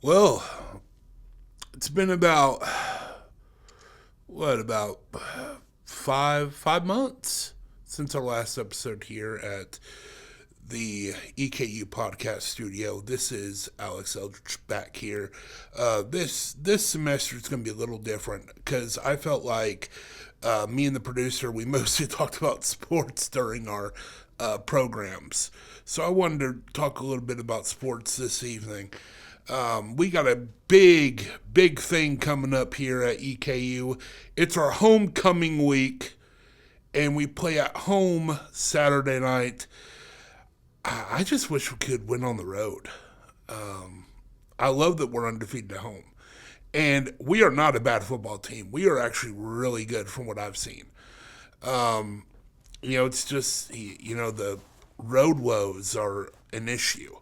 Well, it's been about about 5 months since our last episode here at the EKU podcast studio. This is Alex Eldridge back here. This semester is going to be a little different because I felt like me and the producer, we mostly talked about sports during our programs. So I wanted to talk a little bit about sports this evening. We got a big thing coming up here at EKU. It's our homecoming week, and we play at home Saturday night. I just wish we could win on the road. I love that we're undefeated at home. And we are not a bad football team. We are actually really good from what I've seen. It's just, the road woes are an issue.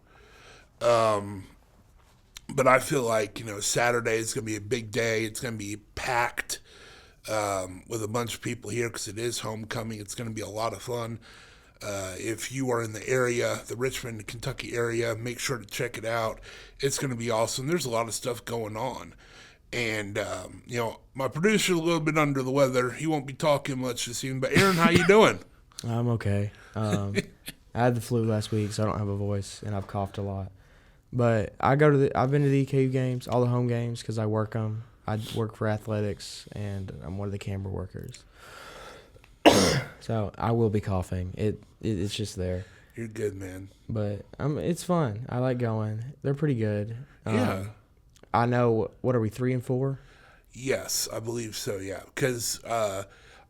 But I feel like, Saturday is going to be a big day. It's going to be packed with a bunch of people here because it is homecoming. It's going to be a lot of fun. If you are in the area, the Richmond, Kentucky area, make sure to check it out. It's going to be awesome. There's a lot of stuff going on. And, my producer's a little bit under the weather. He won't be talking much this evening. But, Aaron, how you doing? I'm okay. I had the flu last week, so I don't have a voice, and I've coughed a lot. But I've been to the EKU games, all the home games, because I work them. I work for athletics, and I'm one of the camera workers. So I will be coughing. It's just there. You're good, man. But it's fun. I like going. They're pretty good. Yeah. I know. What are we, 3-4? Yes, I believe so. Yeah, because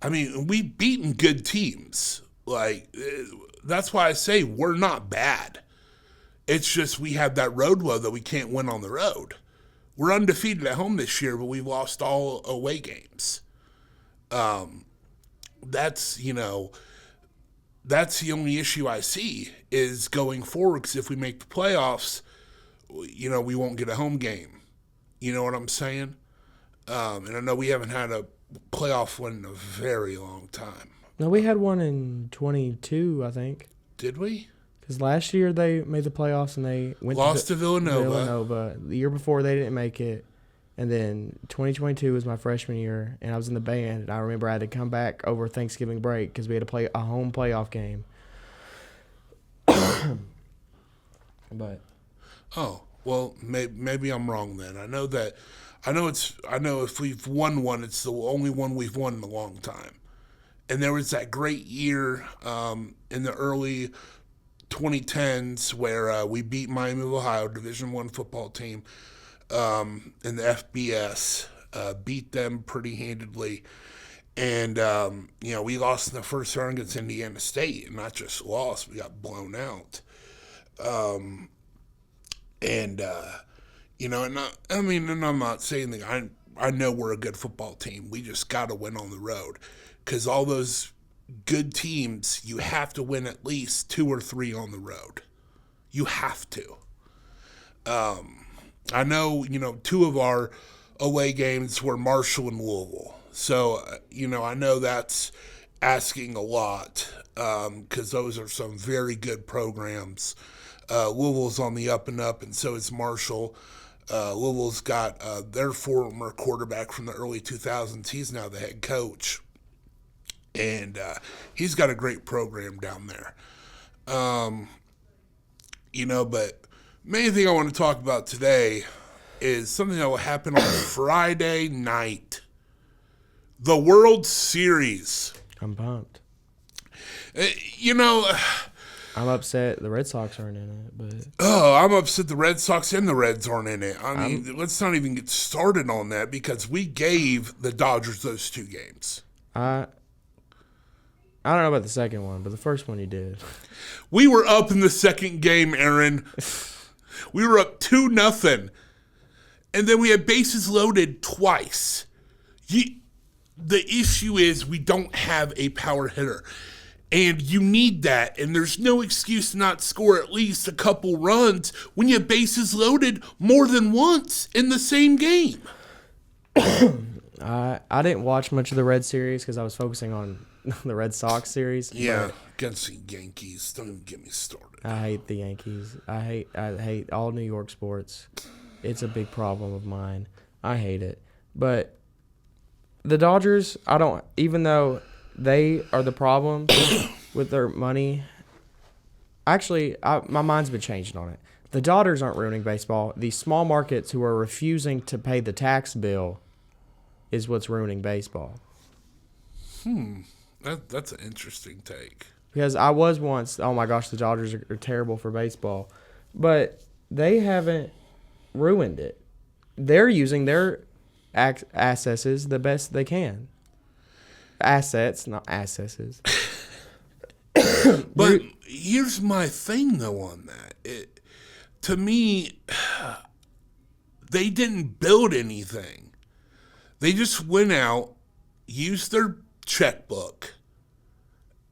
we've beaten good teams. That's why I say we're not bad. It's just we have that road woe that we can't win on the road. We're undefeated at home this year, but we've lost all away games. That's the only issue I see is going forward, because if we make the playoffs, we won't get a home game. You know what I'm saying? And I know we haven't had a playoff win in a very long time. No, we had one in 22, I think. Did we? Because last year they made the playoffs and they lost to Villanova. The year before they didn't make it. And then 2022 was my freshman year, and I was in the band. And I remember I had to come back over Thanksgiving break because we had to play a home playoff game. But maybe I'm wrong then. I know if we've won one, it's the only one we've won in a long time. And there was that great year in the early 2010s where we beat Miami of Ohio, Division I football team, in the FBS, beat them pretty handedly. And, we lost in the first round against Indiana State, and not just lost, we got blown out. And I'm not saying that I know we're a good football team. We just got to win on the road, because all those good teams, you have to win at least 2 or 3 on the road. You have to. I know, 2 of our away games were Marshall and Louisville. So, I know that's asking a lot, because those are some very good programs. Louisville's on the up and up, and so is Marshall. Louisville's got their former quarterback from the early 2000s. He's now the head coach. And he's got a great program down there. But main thing I want to talk about today is something that will happen on Friday night. The World Series. I'm pumped. I'm upset the Red Sox aren't in it, but... Oh, I'm upset the Red Sox and the Reds aren't in it. Let's not even get started on that, because we gave the Dodgers those 2 games. I don't know about the second one, but the first one you did. We were up in the second game, Aaron. We were up 2-0. And then we had bases loaded twice. The issue is we don't have a power hitter. And you need that. And there's no excuse to not score at least a couple runs when you have bases loaded more than once in the same game. I didn't watch much of the Red Series because I was focusing on the Red Sox series. Yeah, against the Yankees. Don't even get me started. I hate the Yankees. I hate all New York sports. It's a big problem of mine. I hate it. But the Dodgers, I don't, even though they are the problem with their money, actually, my mind's been changed on it. The Dodgers aren't ruining baseball. The small markets who are refusing to pay the tax bill is what's ruining baseball. That's an interesting take. Because I was once, oh my gosh, the Dodgers are terrible for baseball. But they haven't ruined it. They're using their assets the best they can. Assets, not assets. But here's my thing, though, on that. To me, they didn't build anything. They just went out, used their checkbook,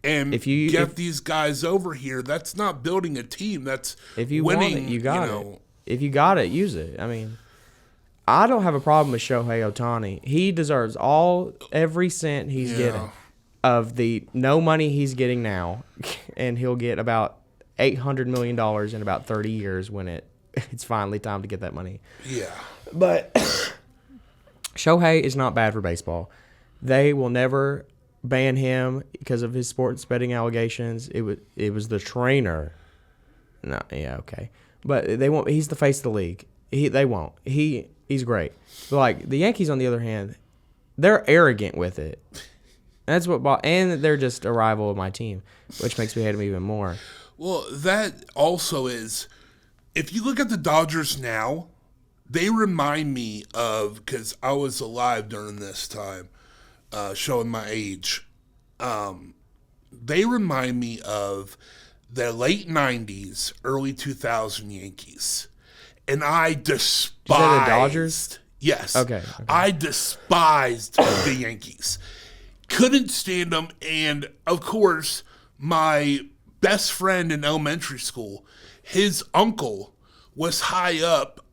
and get these guys over here. That's not building a team. That's if you winning. Want it, you got it. If you got it, use it. I mean, I don't have a problem with Shohei Ohtani. He deserves every cent he's getting of the no money he's getting now, and he'll get about $800 million in about 30 years when it's finally time to get that money. Yeah. But Shohei is not bad for baseball. They will never ban him because of his sports betting allegations. It was the trainer. No, yeah, okay. But they won't. He's the face of the league. They won't. He's great. But like the Yankees, on the other hand, they're arrogant with it. That's what. And they're just a rival of my team, which makes me hate them even more. Well, that also is. If you look at the Dodgers now, they remind me of, because I was alive during this time, showing my age. They remind me of the late 90s, early 2000 Yankees. And I despised... Is that the Dodgers? Yes. Okay. I despised the Yankees. Couldn't stand them. And, of course, my best friend in elementary school, his uncle was high up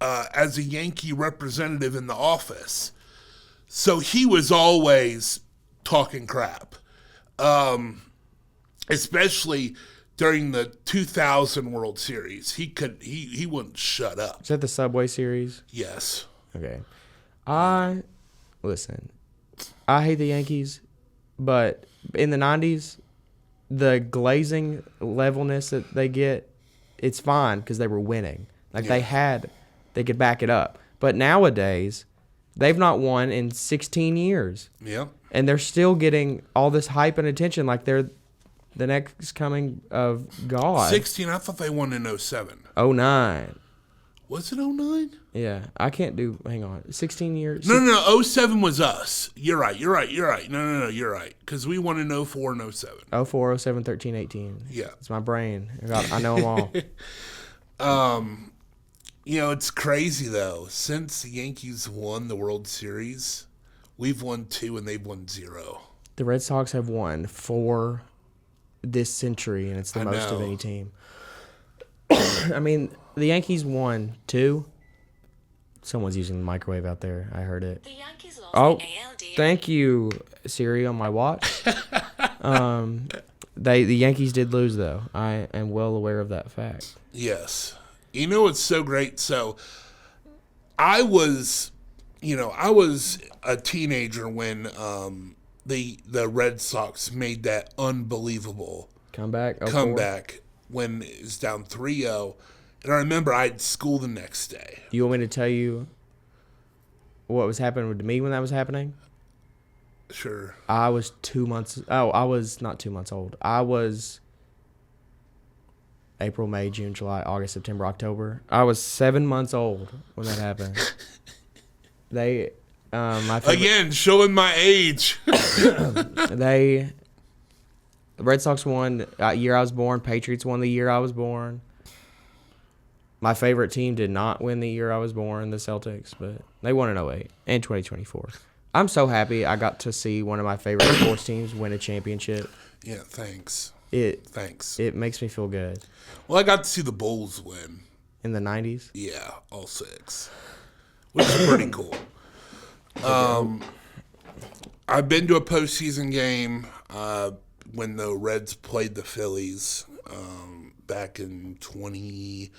as a Yankee representative in the office. So he was always talking crap. Especially during the 2000 World Series. He wouldn't shut up. Is that the Subway Series? Yes. Okay. Listen, I hate the Yankees, but in the 90s, the glazing levelness that they get, it's fine because they were winning. Like they could back it up. But nowadays, they've not won in 16 years. Yeah. And they're still getting all this hype and attention like they're the next coming of God. 16, I thought they won in 07. 09. Was it 09? Yeah, I can't do. Hang on, 16 years. No. 07 was us. You're right. No, you're right. Because we won in 04 and 07. 04, 07, 13, 18. Yeah, it's my brain. I know them all. It's crazy though. Since the Yankees won the World Series, we've won 2 and they've won 0. The Red Sox have won 4 this century, and it's the most of any team. I mean, the Yankees won 2. Someone's using the microwave out there. I heard it. The Yankees lost the thank you, Siri, on my watch. The Yankees did lose, though. I am well aware of that fact. Yes. It's so great. So I was a teenager when the Red Sox made that unbelievable comeback when it was down 3-0. And I remember I had school the next day. You want me to tell you what was happening to me when that was happening? Sure. I was 2 months. Oh, I was not 2 months old. I was April, May, June, July, August, September, October. I was 7 months old when that happened. Again, showing my age. The Red Sox won the year I was born. Patriots won the year I was born. My favorite team did not win the year I was born, the Celtics, but they won in 08 and 2024. I'm so happy I got to see one of my favorite sports teams win a championship. Yeah, thanks. Thanks. It makes me feel good. Well, I got to see the Bulls win. In the 90s? Yeah, all 6. Which is pretty cool. I've been to a postseason game when the Reds played the Phillies back in 2012.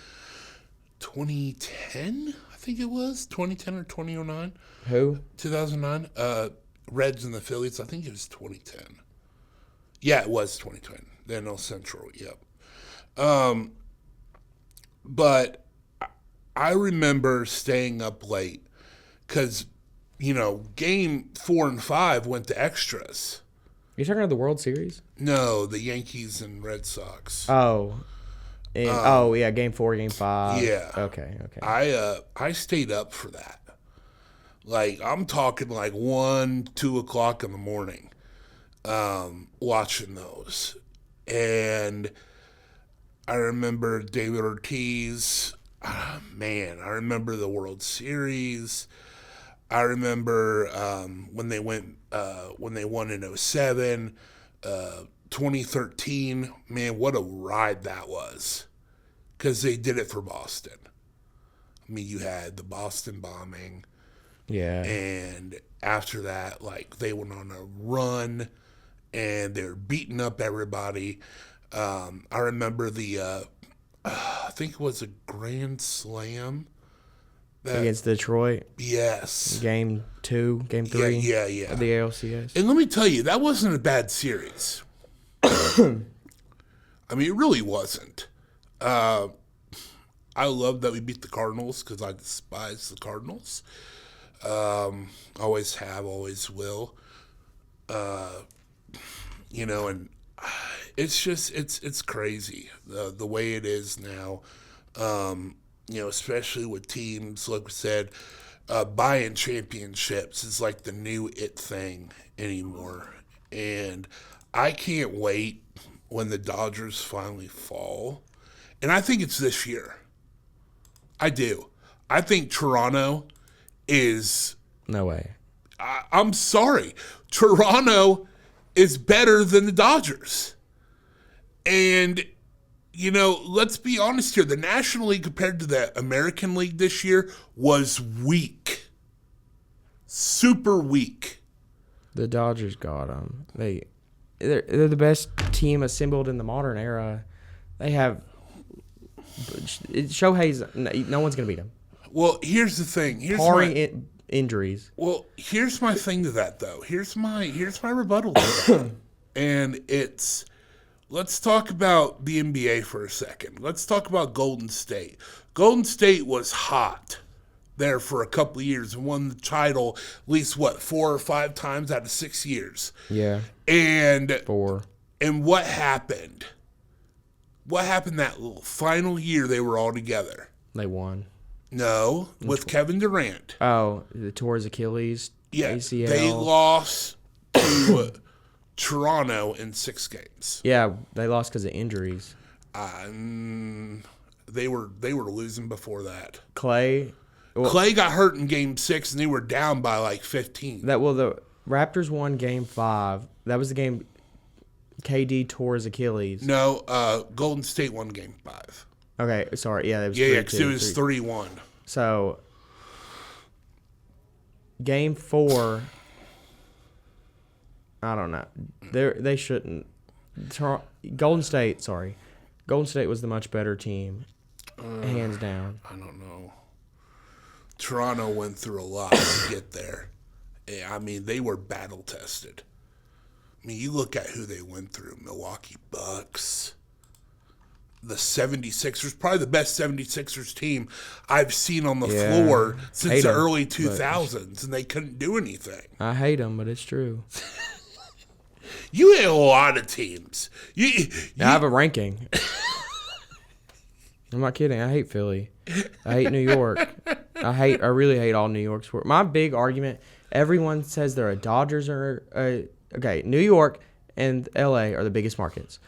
2010, I think it was 2010 or 2009. Who? 2009. Reds and the Phillies. I think it was 2010. Yeah, it was 2010. The NL Central. Yep. But I remember staying up late because, game 4 and 5 went to extras. You're talking about the World Series? No, the Yankees and Red Sox. Oh. Yeah, game 4, game 5. Yeah. Okay. I stayed up for that. Like, I'm talking like 1, 2 o'clock in the morning, watching those. And I remember David Ortiz. Man, I remember the World Series. I remember when they won in 07, 2013. Man, what a ride that was. Because they did it for Boston. I mean, you had the Boston bombing. Yeah. And after that, like, they went on a run and they're beating up everybody. I remember I think it was a Grand Slam. Against Detroit. Yes. Game 2, game 3. Yeah. Of the ALCS. And let me tell you, that wasn't a bad series. I mean, it really wasn't. I love that we beat the Cardinals because I despise the Cardinals. Always have, always will. And it's just, it's crazy the way it is now. Especially with teams, like we said, buying championships is like the new it thing anymore. And I can't wait when the Dodgers finally fall. And I think it's this year. I do. I think Toronto is... No way. I'm sorry. Toronto is better than the Dodgers. And, let's be honest here. The National League compared to the American League this year was weak. Super weak. The Dodgers got them. They're the best team assembled in the modern era. They have... Shohei's... No one's going to beat him. Well, here's the thing. Injuries. Well, here's my thing to that, though. Here's my rebuttal to that. And it's... Let's talk about the NBA for a second. Let's talk about Golden State. Golden State was hot there for a couple of years and won the title at least, 4 or 5 times out of 6 years. Yeah. And 4. And what happened? What happened that final year they were all together? They won. No, with Kevin Durant. Oh, the tore his Achilles, ACL. They lost to Toronto in 6 games. Yeah, they lost because of injuries. They were losing before that. Clay Clay got hurt in Game 6, and they were down by like 15. The Raptors won Game 5. That was the game KD tore his Achilles. No, Golden State won Game 5. Okay, sorry. Yeah, it was because it was 3-1. So, Game 4, I don't know. They shouldn't. Golden State was the much better team, hands down. I don't know. Toronto went through a lot to get there. I mean, they were battle tested. I mean, you look at who they went through. Milwaukee Bucks. The 76ers, probably the best 76ers team I've seen on the floor since the early 2000s, and they couldn't do anything. I hate them, but it's true. You hate a lot of teams. I have a ranking. I'm not kidding. I hate Philly. I hate New York. I really hate all New York sports. My big argument, everyone says they're a Dodgers or okay, New York and LA are the biggest markets.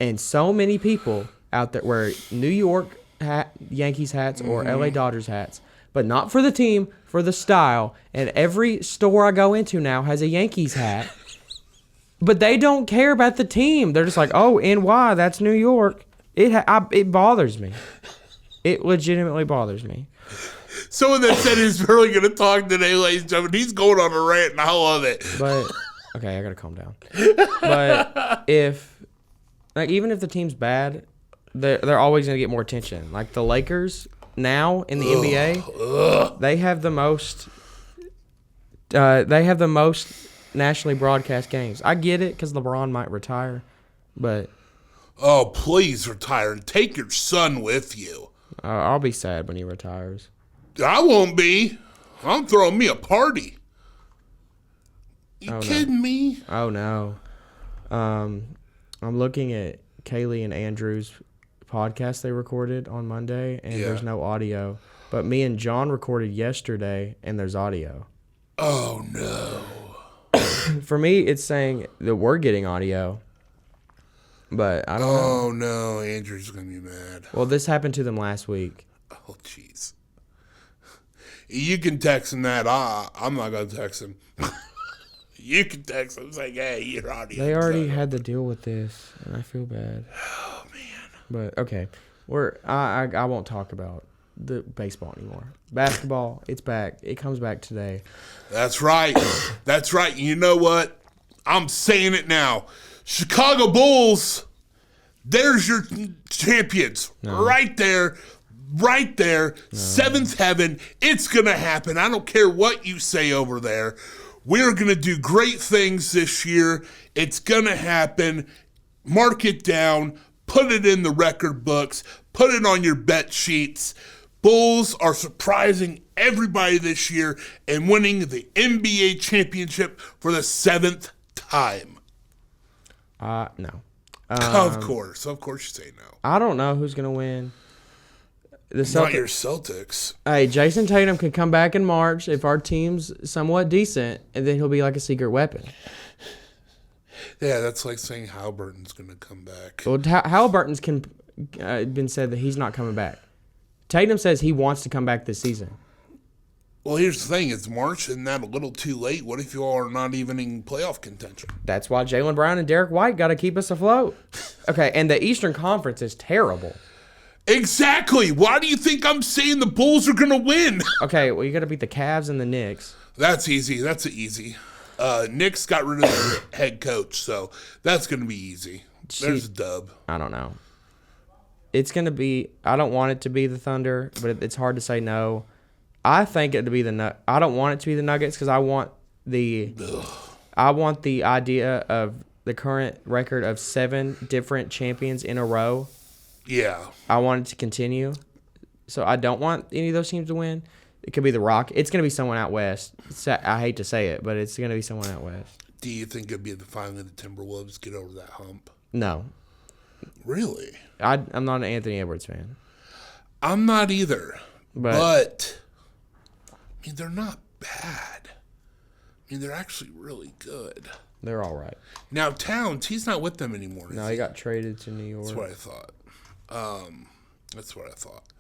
And so many people out there wear New York Yankees hats or LA Dodgers hats, but not for the team, for the style. And every store I go into now has a Yankees hat. But they don't care about the team. They're just like, oh, NY, that's New York. It bothers me. It legitimately bothers me. Someone that said he's really going to talk today, ladies and gentlemen, he's going on a rant, and I love it. But, okay, I got to calm down. But even if the team's bad, they're always going to get more attention. Like the Lakers now in the NBA, they have the most. They have the most nationally broadcast games. I get it because LeBron might retire, but Oh, please retire and take your son with you. I'll be sad when he retires. I won't be. I'm throwing me a party. You kidding me? Oh no. I'm looking at Kaylee and Andrew's podcast they recorded on Monday, and there's no audio. But me and John recorded yesterday, and there's audio. Oh no. For me, it's saying that we're getting audio, but I don't know. Oh no, Andrew's gonna be mad. Well, this happened to them last week. Oh jeez. You can text him that. I'm not gonna text him. You can text him saying, "Hey, your audio." They already had to deal with this, and I feel bad. Oh man. But okay, I won't talk about the baseball anymore. Basketball, it's back. It comes back today. That's right. That's right. You know what? I'm saying it now. Chicago Bulls, there's your champions. No. Right there. Right there. No. Seventh heaven. It's going to happen. I don't care what you say over there. We're going to do great things this year. It's going to happen. Mark it down. Put it in the record books. Put it on your bet sheets. Bulls are surprising everybody this year and winning the NBA championship for the 7th time. No. Of course you say no. I don't know who's gonna win. Not your Celtics. Hey, Jason Tatum can come back in March if our team's somewhat decent, and then he'll be like a secret weapon. Yeah, that's like saying Halliburton's gonna come back. Well, Halliburton's been said that he's not coming back. Tatum says he wants to come back this season. Well, here's the thing. It's March. Isn't that a little too late? What if you all are not even in playoff contention? That's why Jaylen Brown and Derek White got to keep us afloat. Okay, and the Eastern Conference is terrible. Exactly. Why do you think I'm saying the Bulls are going to win? Okay, well, you got to beat the Cavs and the Knicks. That's easy. That's easy. Knicks got rid of their head coach, so that's going to be easy. There's a dub. I don't know. It's going to be – I don't want it to be the Thunder, but it's hard to say no. I think it to be I don't want it to be the Nuggets because I want the idea of the current record of 7 different champions in a row. Yeah. I want it to continue. So I don't want any of those teams to win. It could be the Rock. It's going to be someone out west. I hate to say it, but it's going to be someone out west. Do you think it'll be finally the Timberwolves get over that hump? No. Really? I'm not an Anthony Edwards fan. I'm not either. But I mean, they're not bad. I mean, they're actually really good. They're all right. Now, Towns, he's not with them anymore. No, he got traded to New York. That's what I thought.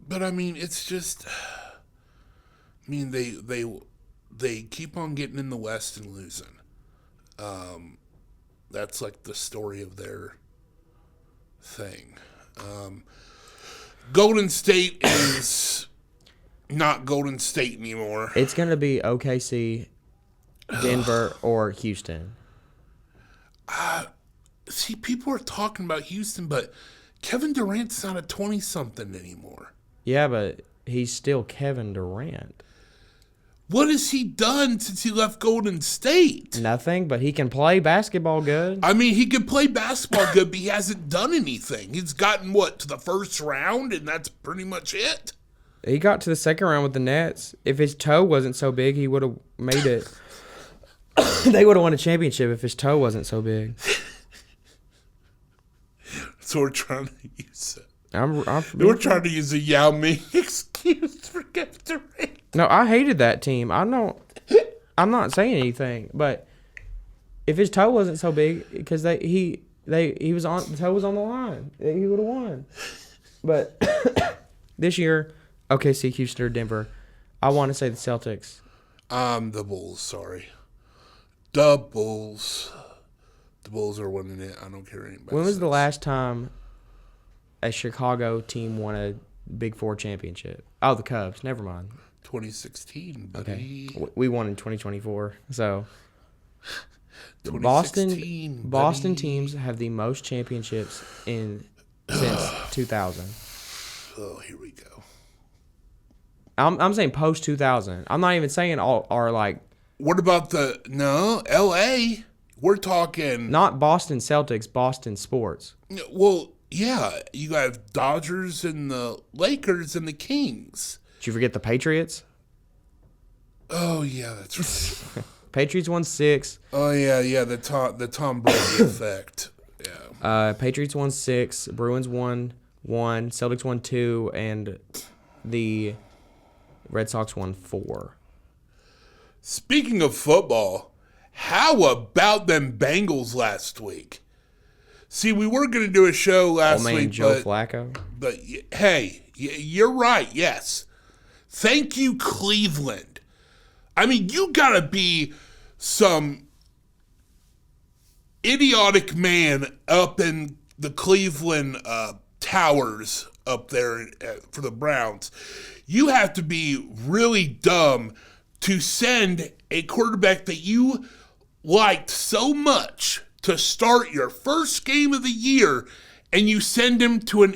But I mean, it's just. I mean, they keep on getting in the West and losing. That's like the story of their thing. Golden State is not Golden State anymore. It's going to be OKC, Denver, or Houston. See, people are talking about Houston, but Kevin Durant's not a 20-something anymore. Yeah, but he's still Kevin Durant. What has he done since he left Golden State? Nothing, but he can play basketball good. I mean, he can play basketball good, but he hasn't done anything. He's gotten, to the first round, and that's pretty much it? He got to the second round with the Nets. If his toe wasn't so big, he would have made it. They would have won a championship if his toe wasn't so big. So we're trying to use it. We're trying to use a Yao Ming excuse for Kevin Durant. No, I hated that team. I'm not saying anything, but if his toe wasn't so big, because the toe was on the line, he would have won. But this year, OKC, Houston, or Denver, I want to say the Celtics. The Bulls. Sorry, the Bulls. The Bulls are winning it. I don't care anybody. When was the last time a Chicago team won a Big Four championship? Oh, the Cubs. Never mind. 2016, buddy. Okay. We won in 2024, so. 2016, Boston buddy. teams have the most championships since 2000. Oh, here we go. I'm saying post 2000. I'm not even saying all are like What about L.A.? We're talking. not Boston Celtics, Boston sports. Well, yeah, you have Dodgers and the Lakers and the Kings. Did you forget the Patriots? Oh yeah, that's right. Patriots won 6. Oh yeah, the Tom Brady effect. Yeah. Patriots won 6. Bruins won 1. Celtics won 2, and the Red Sox won 4. Speaking of football, how about them Bengals last week? See, we were going to do a show last week, Joe Flacco. But hey, you're right. Yes, thank you, Cleveland. I mean, you gotta be some idiotic man up in the Cleveland towers up there for the Browns. You have to be really dumb to send a quarterback that you liked so much to start your first game of the year, and you send him to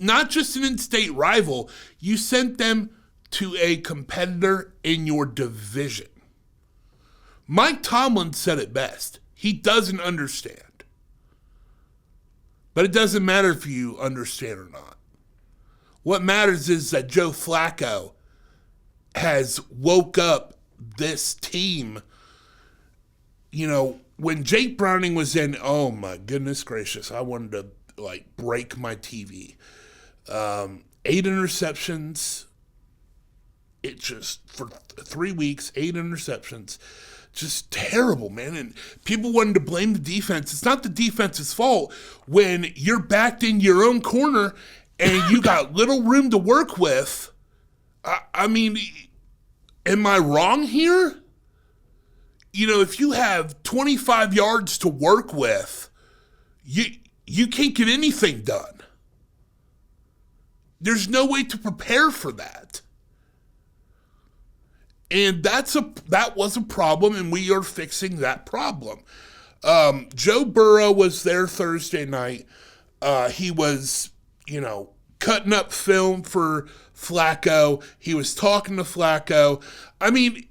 not just an in-state rival, you sent them to a competitor in your division. Mike Tomlin said it best. He doesn't understand. But it doesn't matter if you understand or not. What matters is that Joe Flacco has woke up this team. You know, when Jake Browning was in, oh my goodness gracious, I wanted to break my TV. 8 interceptions. It just, for 3 weeks, 8 interceptions. Just terrible, man. And people wanted to blame the defense. It's not the defense's fault when you're backed in your own corner and you got little room to work with. I mean, am I wrong here? You know, if you have 25 yards to work with, you can't get anything done. There's no way to prepare for that. And that was a problem, and we are fixing that problem. Joe Burrow was there Thursday night. He was, cutting up film for Flacco. He was talking to Flacco. I mean,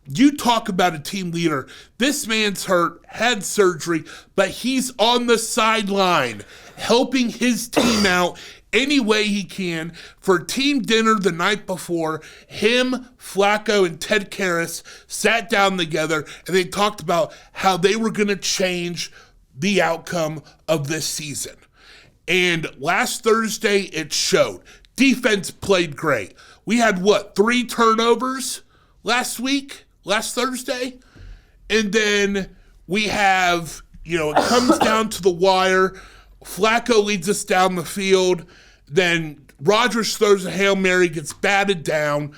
you talk about a team leader. This man's hurt, had surgery, but he's on the sideline helping his team out any way he can. For team dinner the night before, him, Flacco, and Ted Karras sat down together and they talked about how they were going to change the outcome of this season. And last Thursday, it showed. Defense played great. We had, 3 turnovers last Thursday? And then we have, it comes down to the wire. Flacco leads us down the field. Then Rodgers throws a Hail Mary, gets batted down.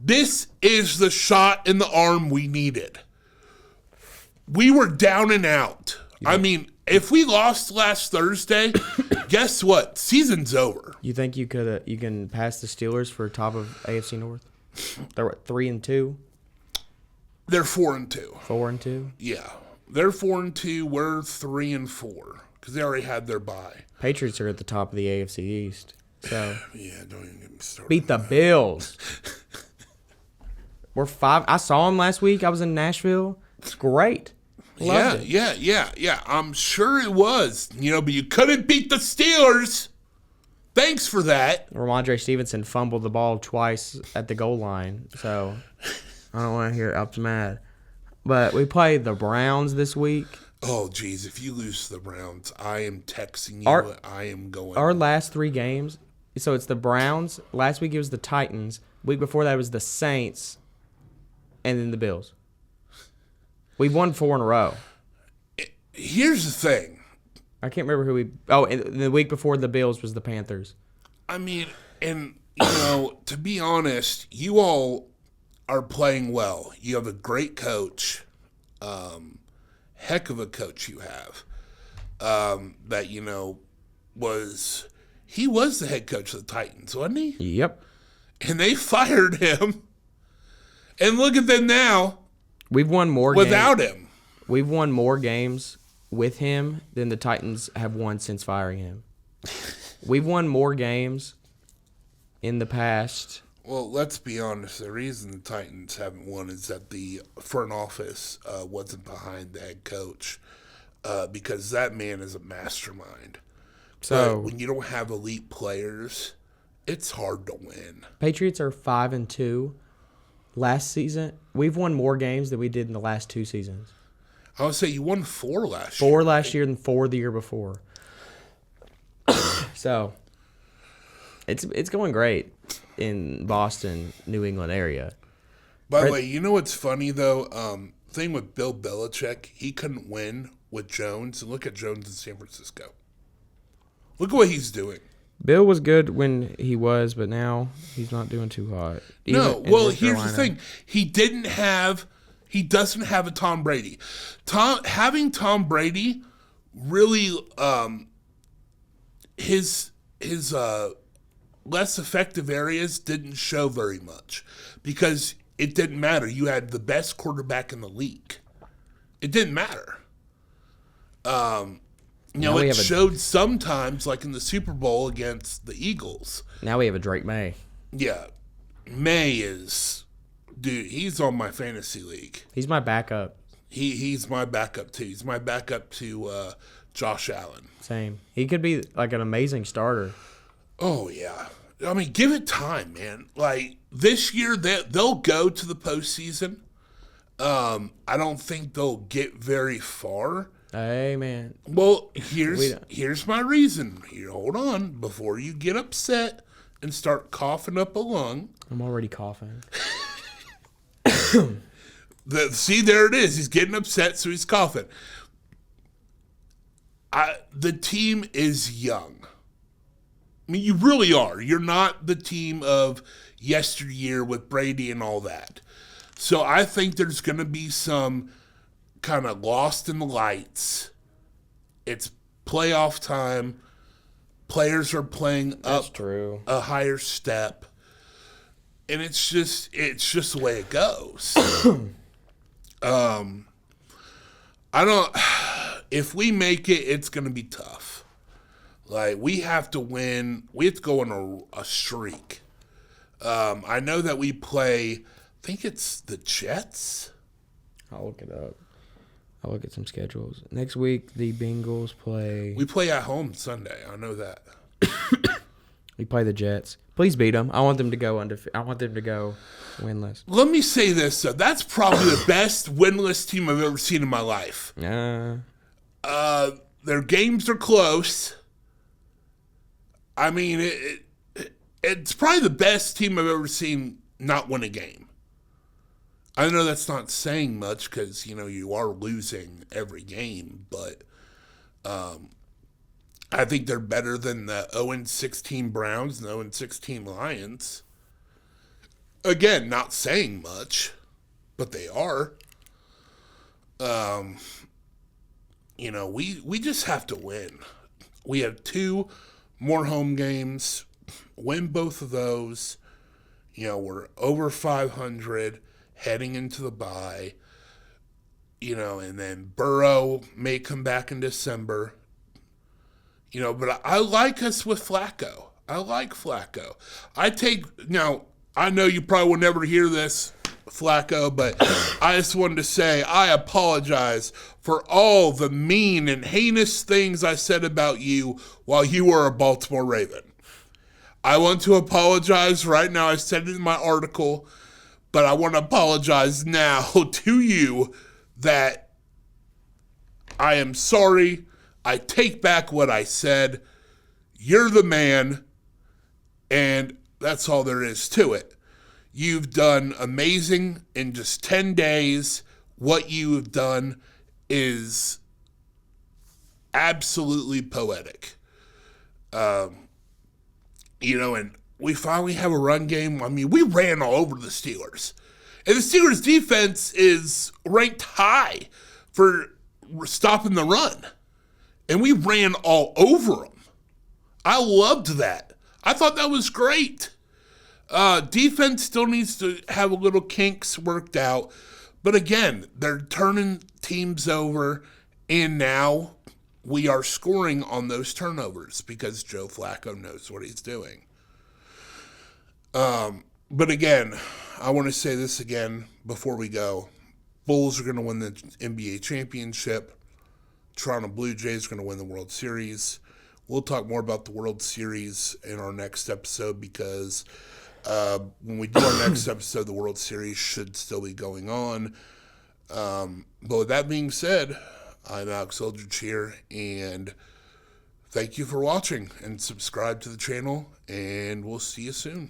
This is the shot in the arm we needed. We were down and out. Yeah. I mean, if we lost last Thursday, guess what? Season's over. You think you can pass the Steelers for top of AFC North? They're what, 3-2? They're 4-2. 4-2? Yeah. They're 4-2. We're 3-4 because they already had their bye. Patriots are at the top of the AFC East. So yeah, don't even get me started. Beat the Bills. We're 5. I saw them last week. I was in Nashville. It's great. Loved it. Yeah. I'm sure it was. But you couldn't beat the Steelers. Thanks for that. Ramondre Stevenson fumbled the ball twice at the goal line. So I don't want to hear up mad. But we played the Browns this week. Oh, geez. If you lose to the Browns, I am texting you. I am going. Our last 3 games, so it's the Browns. Last week it was the Titans. Week before that was the Saints. And then the Bills. We've won 4 in a row. Here's the thing. I can't remember who we... Oh, and the week before the Bills was the Panthers. I mean, and, to be honest, you all are playing well. You have a great coach. Heck of a coach you have. That, he was the head coach of the Titans, wasn't he? Yep. And they fired him. And look at them now. We've won more without him. we've won more games with him than the Titans have won since firing him. We've won more games in the past. Well, let's be honest. The reason the Titans haven't won is that the front office wasn't behind the head coach because that man is a mastermind. So but when you don't have elite players, it's hard to win. Patriots are 5-2. Last season, we've won more games than we did in the last 2 seasons. I would say you won 4 last year. 4 last year and 4 the year before. So it's going great in Boston, New England area. By the way, you know what's funny though? Thing with Bill Belichick, he couldn't win with Jones, and look at Jones in San Francisco. Look at what he's doing. Bill was good when he was, but now he's not doing too hot. No, well, here's the thing: he doesn't have a Tom Brady. Having Tom Brady really, his less effective areas didn't show very much because it didn't matter. You had the best quarterback in the league. It didn't matter. It showed sometimes, like in the Super Bowl against the Eagles. Now we have a Drake May. Yeah. May is, dude, he's on my fantasy league. He's my backup. He's my backup, too. He's my backup to Josh Allen. Same. He could be like an amazing starter. Oh, yeah. I mean, give it time, man. Like, this year, they'll go to the postseason. I don't think they'll get very far. Hey, man. Well, here's my reason. Here, hold on. Before you get upset and start coughing up a lung. I'm already coughing. See, there it is. He's getting upset, so he's coughing. The team is young. I mean, you really are. You're not the team of yesteryear with Brady and all that. So I think there's going to be some kind of lost in the lights. It's playoff time. Players are playing up a higher step. And it's just the way it goes. If we make it, it's going to be tough. Like, we have to win. We have to go on a streak. I know that we play, I think it's the Jets. I'll look it up. I'll look at some schedules. Next week, the Bengals play. We play at home Sunday. I know that. We play the Jets. Please beat them. I want them to go I want them to go winless. Let me say this, though. That's probably the best winless team I've ever seen in my life. Their games are close. I mean, it's probably the best team I've ever seen not win a game. I know that's not saying much because, you are losing every game, but I think they're better than the 0-16 Browns and 0-16 Lions. Again, not saying much, but they are. We just have to win. We have 2 more home games. Win both of those. We're over 500 heading into the bye. And then Burrow may come back in December. But I like us with Flacco. I like Flacco. I know you probably will never hear this, Flacco, but I just wanted to say I apologize for all the mean and heinous things I said about you while you were a Baltimore Raven. I want to apologize right now. I said it in my article, but I want to apologize now to you that I am sorry. I take back what I said. You're the man, and that's all there is to it. You've done amazing in just 10 days. What you have done is absolutely poetic. And we finally have a run game. I mean, we ran all over the Steelers. And the Steelers' defense is ranked high for stopping the run. And we ran all over them. I loved that. I thought that was great. Defense still needs to have a little kinks worked out. But again, they're turning teams over, and now we are scoring on those turnovers because Joe Flacco knows what he's doing. But again, I want to say this again before we go. Bulls are going to win the NBA championship. Toronto Blue Jays are going to win the World Series. We'll talk more about the World Series in our next episode because when we do our next episode, the World Series should still be going on. But with that being said, I'm Alex Eldridge here, and thank you for watching, and subscribe to the channel, and we'll see you soon.